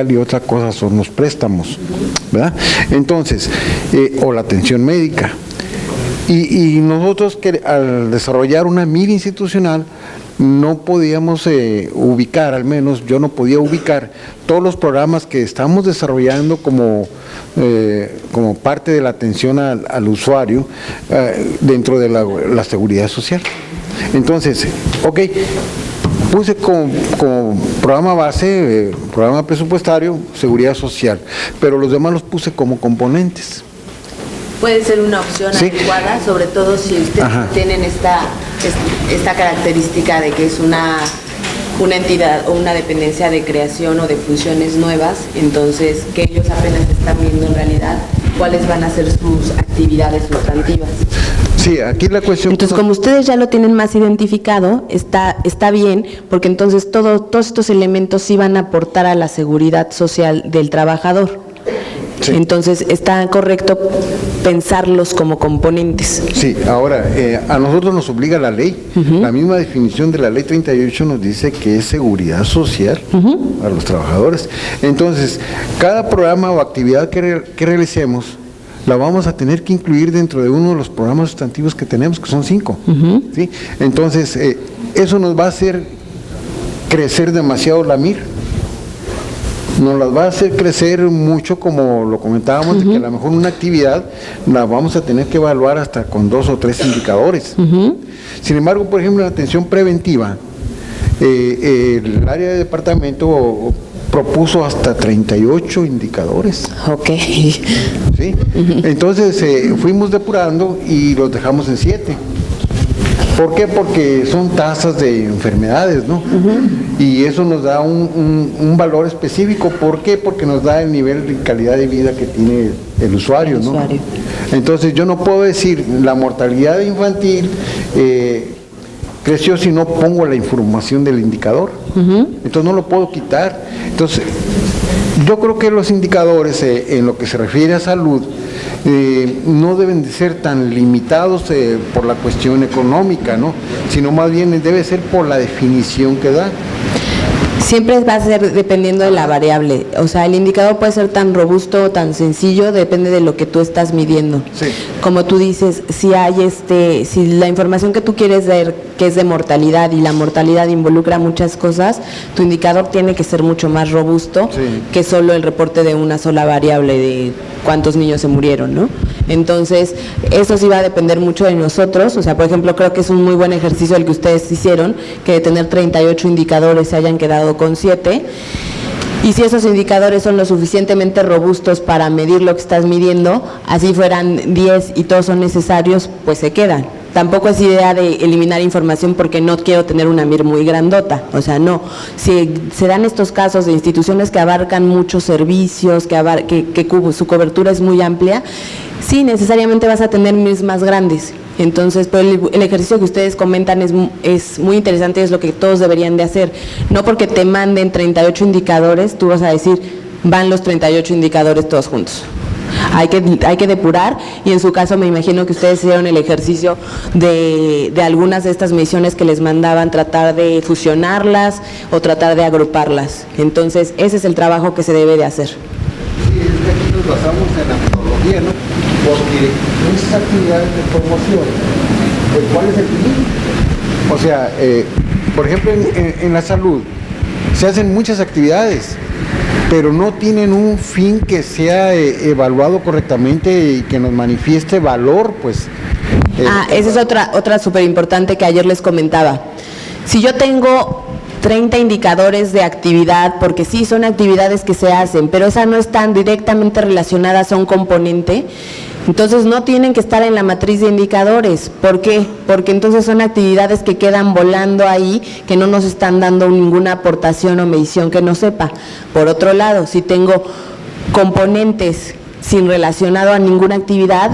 y otra cosa son los préstamos, ¿verdad? Entonces, o la atención médica. Y nosotros al desarrollar una mira institucional no podíamos ubicar, al menos yo no podía ubicar todos los programas que estamos desarrollando como parte de la atención al usuario dentro de la seguridad social. Entonces, ok, puse como programa base, programa presupuestario, seguridad social, pero los demás los puse como componentes. Puede ser una opción adecuada, sobre todo si ustedes tienen esta característica de que es una entidad o una dependencia de creación o de funciones nuevas, entonces que ellos apenas están viendo en realidad cuáles van a ser sus actividades sustantivas. Sí, aquí la cuestión... Entonces, como ustedes ya lo tienen más identificado, está bien, porque entonces todos estos elementos sí van a aportar a la seguridad social del trabajador. Sí. Entonces, está correcto pensarlos como componentes. Sí, ahora, a nosotros nos obliga la ley. La misma definición de la ley 38 nos dice que es seguridad social a los trabajadores. Entonces, cada programa o actividad que realicemos, la vamos a tener que incluir dentro de uno de los programas sustantivos que tenemos, que son 5. ¿Sí? Entonces, eso nos va a hacer crecer demasiado la MIR. Nos las va a hacer crecer mucho, como lo comentábamos, de que a lo mejor una actividad la vamos a tener que evaluar hasta con 2 o 3 indicadores. Sin embargo, por ejemplo, en la atención preventiva, el área de departamento propuso hasta 38 indicadores. Ok. ¿Sí? Entonces, fuimos depurando y los dejamos en 7. ¿Por qué? Porque son tasas de enfermedades, ¿no? Y eso nos da un valor específico. ¿Por qué? Porque nos da el nivel de calidad de vida que tiene el usuario, ¿no? Entonces, yo no puedo decir la mortalidad infantil creció si no pongo la información del indicador. Entonces, no lo puedo quitar. Entonces, yo creo que los indicadores en lo que se refiere a salud no deben de ser tan limitados por la cuestión económica, ¿no? Sino más bien debe ser por la definición que da. Siempre va a ser dependiendo de la variable, o sea, el indicador puede ser tan robusto o tan sencillo, depende de lo que tú estás midiendo. Sí. Como tú dices, si la información que tú quieres ver, que es de mortalidad, y la mortalidad involucra muchas cosas, tu indicador tiene que ser mucho más robusto que solo el reporte de una sola variable de cuántos niños se murieron, ¿no? Entonces, eso sí va a depender mucho de nosotros. O sea, por ejemplo, creo que es un muy buen ejercicio el que ustedes hicieron, que de tener 38 indicadores se hayan quedado con 7. Y si esos indicadores son lo suficientemente robustos para medir lo que estás midiendo, así fueran 10 y todos son necesarios, pues se quedan. Tampoco es idea de eliminar información porque no quiero tener una MIR muy grandota, o sea, no. Si se dan estos casos de instituciones que abarcan muchos servicios, que su cobertura es muy amplia, sí, necesariamente vas a tener MIRs más grandes. Entonces, pero el ejercicio que ustedes comentan es muy interesante, es lo que todos deberían de hacer. No porque te manden 38 indicadores, tú vas a decir, van los 38 indicadores todos juntos. Hay que depurar, y en su caso me imagino que ustedes hicieron el ejercicio de algunas de estas mediciones que les mandaban, tratar de fusionarlas o tratar de agruparlas. Entonces, ese es el trabajo que se debe de hacer. Sí, aquí nos basamos en la metodología, ¿no? Porque esas actividades de promoción, pues, ¿cuál es el fin? O sea, por ejemplo, en la salud se hacen muchas actividades, pero no tienen un fin que sea evaluado correctamente y que nos manifieste valor, pues. Esa es otra súper importante que ayer les comentaba. Si yo tengo 30 indicadores de actividad, porque sí, son actividades que se hacen, pero esas no están directamente relacionadas a un componente, entonces no tienen que estar en la matriz de indicadores. ¿Por qué? Porque entonces son actividades que quedan volando ahí, que no nos están dando ninguna aportación o medición que no sepa. Por otro lado, si tengo componentes sin relacionado a ninguna actividad,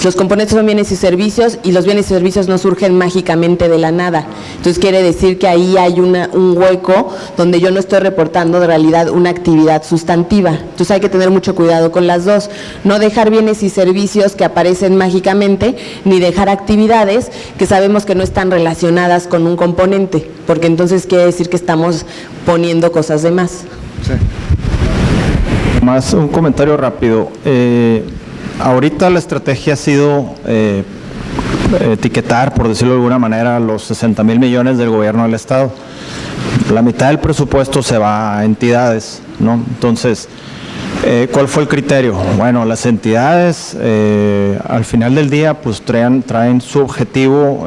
los componentes son bienes y servicios, y los bienes y servicios no surgen mágicamente de la nada. Entonces quiere decir que ahí hay un hueco donde yo no estoy reportando de realidad una actividad sustantiva. Entonces hay que tener mucho cuidado con las dos. No dejar bienes y servicios que aparecen mágicamente, ni dejar actividades que sabemos que no están relacionadas con un componente, porque entonces quiere decir que estamos poniendo cosas de más. Sí. más un comentario rápido. Ahorita la estrategia ha sido etiquetar, por decirlo de alguna manera, los 60,000 millones del gobierno del Estado. La mitad del presupuesto se va a entidades, ¿no? Entonces, ¿cuál fue el criterio? Bueno, las entidades al final del día pues traen su objetivo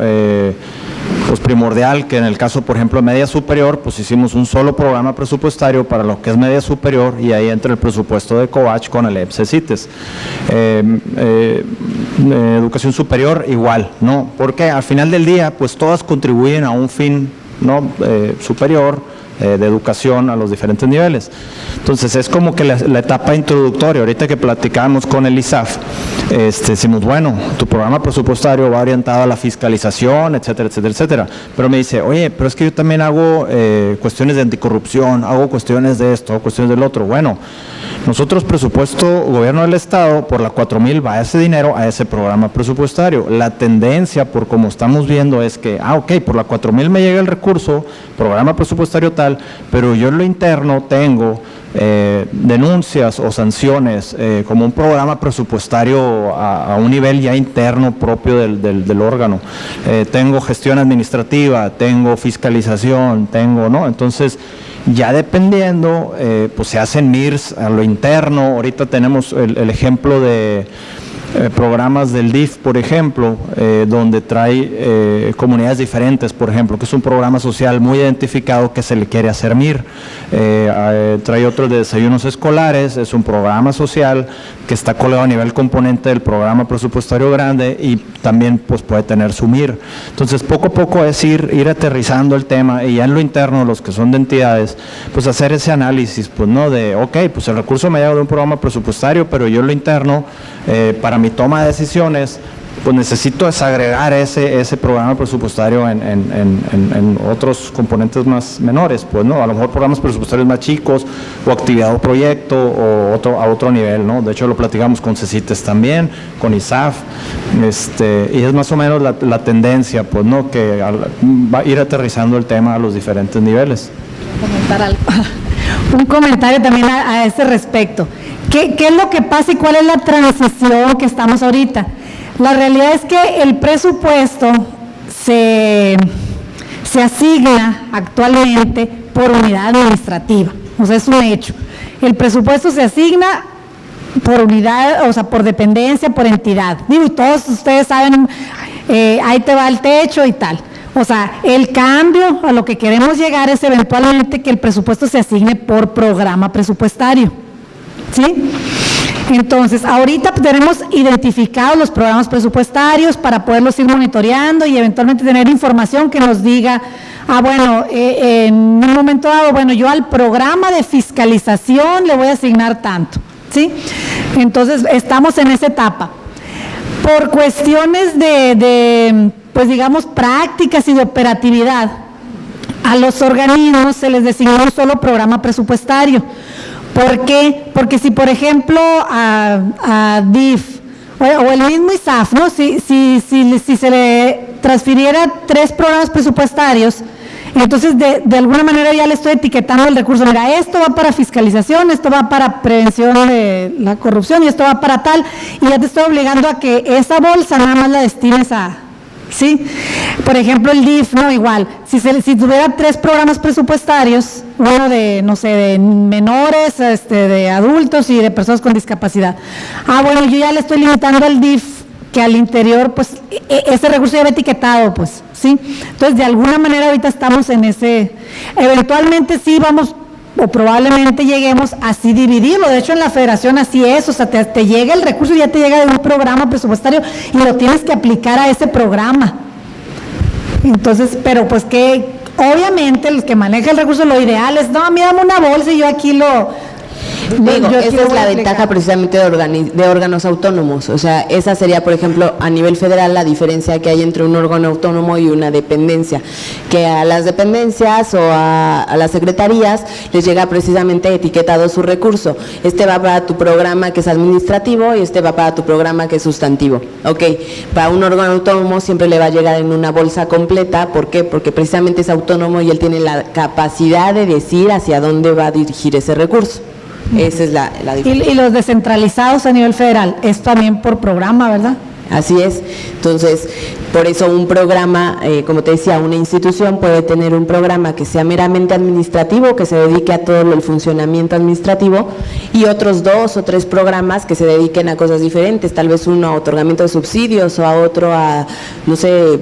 pues primordial, que en el caso, por ejemplo, de media superior, pues hicimos un solo programa presupuestario para lo que es media superior, y ahí entra el presupuesto de COVACH con el EPS-CITES. Educación superior igual, ¿no? Porque al final del día, pues todas contribuyen a un fin, ¿no? Superior, de educación a los diferentes niveles. Entonces es como que la etapa introductoria. Ahorita que platicamos con el ISAF, decimos, bueno, tu programa presupuestario va orientado a la fiscalización, etcétera, etcétera, etcétera. Pero me dice, oye, pero es que yo también hago cuestiones de anticorrupción, hago cuestiones de esto, hago cuestiones del otro. Bueno, nosotros presupuesto gobierno del Estado, por la 4,000 va ese dinero a ese programa presupuestario. La tendencia, por como estamos viendo, es que, ok, por la 4,000 me llega el recurso, programa presupuestario tal, pero yo en lo interno tengo denuncias o sanciones como un programa presupuestario a un nivel ya interno propio del órgano. Tengo gestión administrativa, tengo fiscalización, ¿no? Entonces, ya dependiendo, pues se hacen MIRS a lo interno. Ahorita tenemos el ejemplo de programas del DIF, por ejemplo, donde trae comunidades diferentes, por ejemplo, que es un programa social muy identificado que se le quiere hacer MIR. Trae otro de desayunos escolares, es un programa social que está colgado a nivel componente del programa presupuestario grande y también pues puede tener su MIR. Entonces, poco a poco es ir aterrizando el tema, y ya en lo interno, los que son de entidades, pues hacer ese análisis, pues no de, ok, pues el recurso me llega de un programa presupuestario, pero yo en lo interno, para mi toma de decisiones, pues necesito desagregar ese programa presupuestario en otros componentes más menores, pues no, a lo mejor programas presupuestarios más chicos, o actividad o proyecto, o a otro nivel, ¿no? De hecho lo platicamos con CECITES también, con ISAF, y es más o menos la tendencia, pues no, que va a ir aterrizando el tema a los diferentes niveles. Comentar algo. Un comentario también a ese respecto. ¿Qué es lo que pasa y cuál es la transición que estamos ahorita? La realidad es que el presupuesto se asigna actualmente por unidad administrativa, o sea, es un hecho. El presupuesto se asigna por unidad, o sea, por dependencia, por entidad. Digo, y todos ustedes saben, ahí te va el techo y tal. O sea, el cambio a lo que queremos llegar es eventualmente que el presupuesto se asigne por programa presupuestario, ¿sí? Entonces, ahorita tenemos identificados los programas presupuestarios para poderlos ir monitoreando y eventualmente tener información que nos diga, bueno, en un momento dado, bueno, yo al programa de fiscalización le voy a asignar tanto, ¿sí? Entonces, estamos en esa etapa. Por cuestiones pues digamos, prácticas y de operatividad, a los organismos se les designó un solo programa presupuestario. ¿Por qué? Porque si, por ejemplo, a DIF o el mismo ISAF, ¿no? Si se le transfiriera 3 programas presupuestarios, entonces de alguna manera ya le estoy etiquetando el recurso. Mira, esto va para fiscalización, esto va para prevención de la corrupción y esto va para tal, y ya te estoy obligando a que esa bolsa nada más la destines a... ¿Sí? Por ejemplo, el DIF, ¿no? Igual, si tuviera 3 programas presupuestarios, uno de, no sé, de menores, de adultos y de personas con discapacidad. Bueno, yo ya le estoy limitando al DIF, que al interior, pues, ese recurso ya va etiquetado, pues, ¿sí? Entonces, de alguna manera ahorita estamos en ese, eventualmente sí vamos, o probablemente lleguemos a así dividirlo. De hecho, en la federación así es, o sea, te llega el recurso y ya te llega de un programa presupuestario y lo tienes que aplicar a ese programa. Entonces, pero pues que obviamente los que manejan el recurso, lo ideal es, no, mira, dame una bolsa y yo aquí Digo, esa es la ventaja precisamente de órganos autónomos. O sea, esa sería, por ejemplo, a nivel federal la diferencia que hay entre un órgano autónomo y una dependencia, que a las dependencias o a las secretarías les llega precisamente etiquetado su recurso. Este va para tu programa que es administrativo y este va para tu programa que es sustantivo. Ok, para un órgano autónomo siempre le va a llegar en una bolsa completa. ¿Por qué? Porque precisamente es autónomo y él tiene la capacidad de decir hacia dónde va a dirigir ese recurso. Esa es la diferencia. Y los descentralizados a nivel federal, es también por programa, ¿verdad? Así es. Entonces, por eso un programa, como te decía, una institución puede tener un programa que sea meramente administrativo, que se dedique a todo el funcionamiento administrativo, y otros 2 o 3 programas que se dediquen a cosas diferentes, tal vez uno a otorgamiento de subsidios o a otro a, no sé,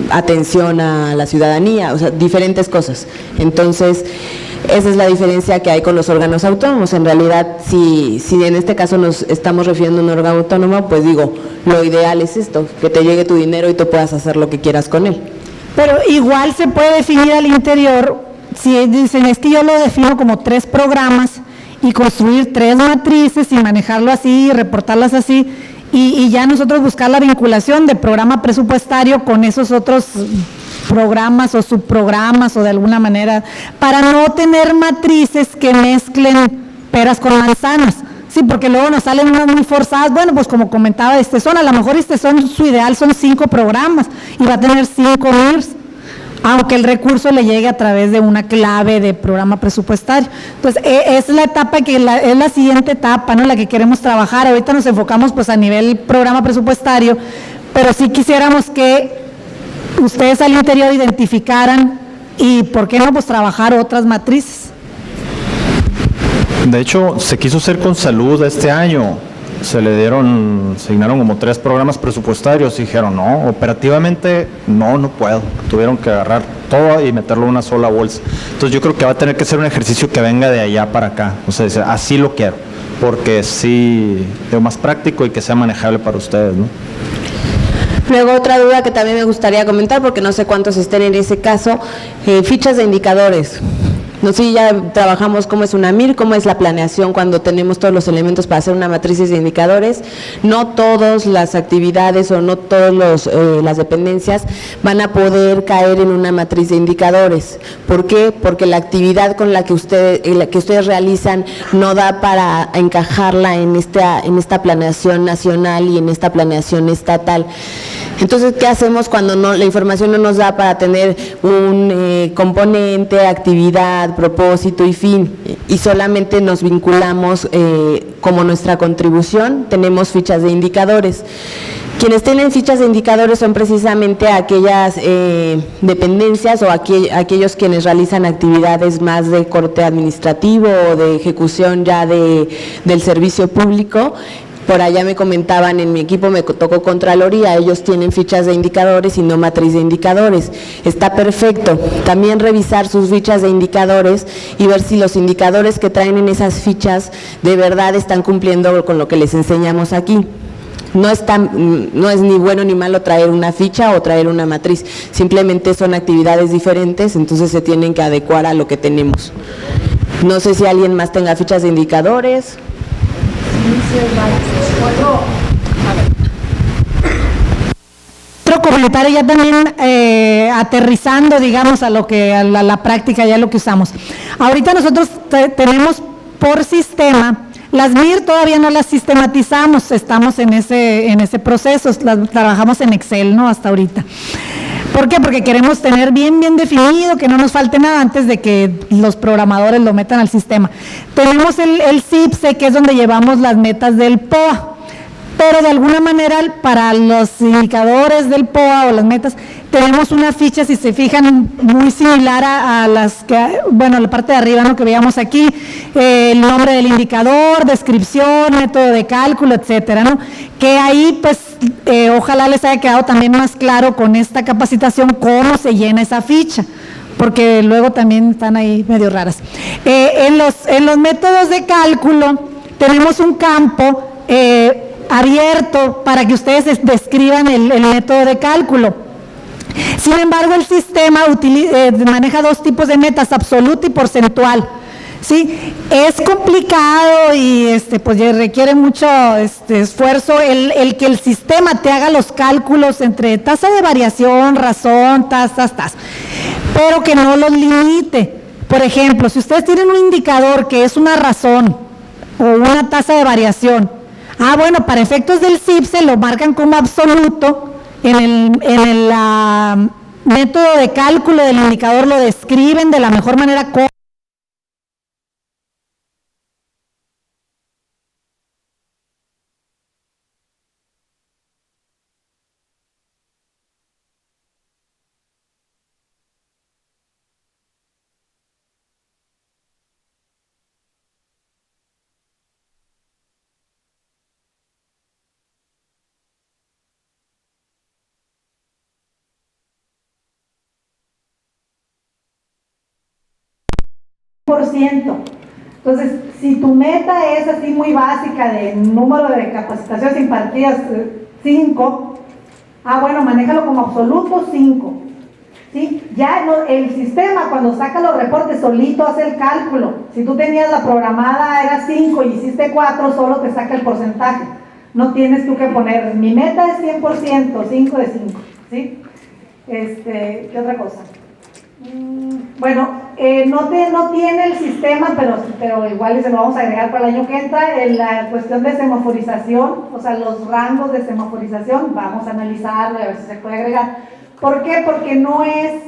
atención a la ciudadanía, o sea, diferentes cosas. Entonces, esa es la diferencia que hay con los órganos autónomos. En realidad, si en este caso nos estamos refiriendo a un órgano autónomo, pues digo, lo ideal es esto, que te llegue tu dinero y tú puedas hacer lo que quieras con él. Pero igual se puede definir al interior, si dicen, es que yo lo defino como 3 programas y construir 3 matrices y manejarlo así y reportarlas así, y ya nosotros buscar la vinculación de programa presupuestario con esos otros programas o subprogramas o de alguna manera, para no tener matrices que mezclen peras con manzanas, sí, porque luego nos salen unas muy forzadas. Bueno, pues como comentaba Estezón, a lo mejor Estezón su ideal son 5 programas y va a tener 5 MIRS, aunque el recurso le llegue a través de una clave de programa presupuestario. Entonces, es la etapa es la siguiente etapa, ¿no?, la que queremos trabajar. Ahorita nos enfocamos pues a nivel programa presupuestario, pero sí quisiéramos que ustedes al interior identificaran y, ¿por qué no?, pues trabajar otras matrices. De hecho, se quiso hacer con salud este año. Se asignaron como 3 programas presupuestarios y dijeron, no, operativamente no puedo. Tuvieron que agarrar todo y meterlo en una sola bolsa. Entonces yo creo que va a tener que ser un ejercicio que venga de allá para acá. O sea, así lo quiero, porque sí es más práctico y que sea manejable para ustedes, ¿no? Luego otra duda que también me gustaría comentar, porque no sé cuántos estén en ese caso, fichas de indicadores. No sé, ya trabajamos cómo es una MIR, cómo es la planeación cuando tenemos todos los elementos para hacer una matriz de indicadores. No todas las actividades o no todas las dependencias van a poder caer en una matriz de indicadores. ¿Por qué? Porque la actividad con la que ustedes realizan no da para encajarla en esta planeación nacional y en esta planeación estatal. Entonces, ¿qué hacemos cuando la información no nos da para tener un componente, actividad, propósito y fin? Y solamente nos vinculamos como nuestra contribución, tenemos fichas de indicadores. Quienes tienen fichas de indicadores son precisamente aquellas dependencias o aquellos quienes realizan actividades más de corte administrativo o de ejecución ya del servicio público. Por allá me comentaban, en mi equipo me tocó Contraloría, ellos tienen fichas de indicadores y no matriz de indicadores. Está perfecto. También revisar sus fichas de indicadores y ver si los indicadores que traen en esas fichas de verdad están cumpliendo con lo que les enseñamos aquí. No es ni bueno ni malo traer una ficha o traer una matriz, simplemente son actividades diferentes, entonces se tienen que adecuar a lo que tenemos. No sé si alguien más tenga fichas de indicadores. Otro comentario ya también aterrizando, digamos, a la práctica, ya lo que usamos. Ahorita nosotros tenemos por sistema, las MIR todavía no las sistematizamos, estamos en ese proceso, las trabajamos en Excel, ¿no?, hasta ahorita. ¿Por qué? Porque queremos tener bien definido, que no nos falte nada antes de que los programadores lo metan al sistema. Tenemos el CIPSE, que es donde llevamos las metas del POA, pero de alguna manera para los indicadores del POA o las metas, tenemos una ficha, si se fijan, muy similar a las que, bueno, la parte de arriba, ¿no?, que veíamos aquí, el nombre del indicador, descripción, método de cálculo, etcétera, ¿no?, que ahí pues ojalá les haya quedado también más claro con esta capacitación cómo se llena esa ficha, porque luego también están ahí medio raras. En los métodos de cálculo tenemos un campo abierto para que ustedes describan el método de cálculo. Sin embargo, el sistema maneja 2 tipos de metas, absoluta y porcentual. ¿Sí? Es complicado y pues requiere mucho esfuerzo el que el sistema te haga los cálculos entre tasa de variación, razón, tasas, pero que no los limite. Por ejemplo, si ustedes tienen un indicador que es una razón o una tasa de variación, bueno, para efectos del CIPSE lo marcan como absoluto, en el método de cálculo del indicador lo describen de la mejor manera Entonces, si tu meta es así muy básica de número de capacitaciones impartidas 5, bueno, manéjalo como absoluto 5. ¿Sí? Ya el sistema cuando saca los reportes solito hace el cálculo. Si tú tenías la programada era 5 y hiciste 4, solo te saca el porcentaje. No tienes tú que poner, mi meta es 100%, 5 de 5. ¿Sí? ¿Qué otra cosa? Bueno, no tiene el sistema, pero igual se lo vamos a agregar para el año que entra, en la cuestión de semaforización, o sea, los rangos de semaforización, vamos a analizarlo y a ver si se puede agregar. ¿Por qué? Porque no es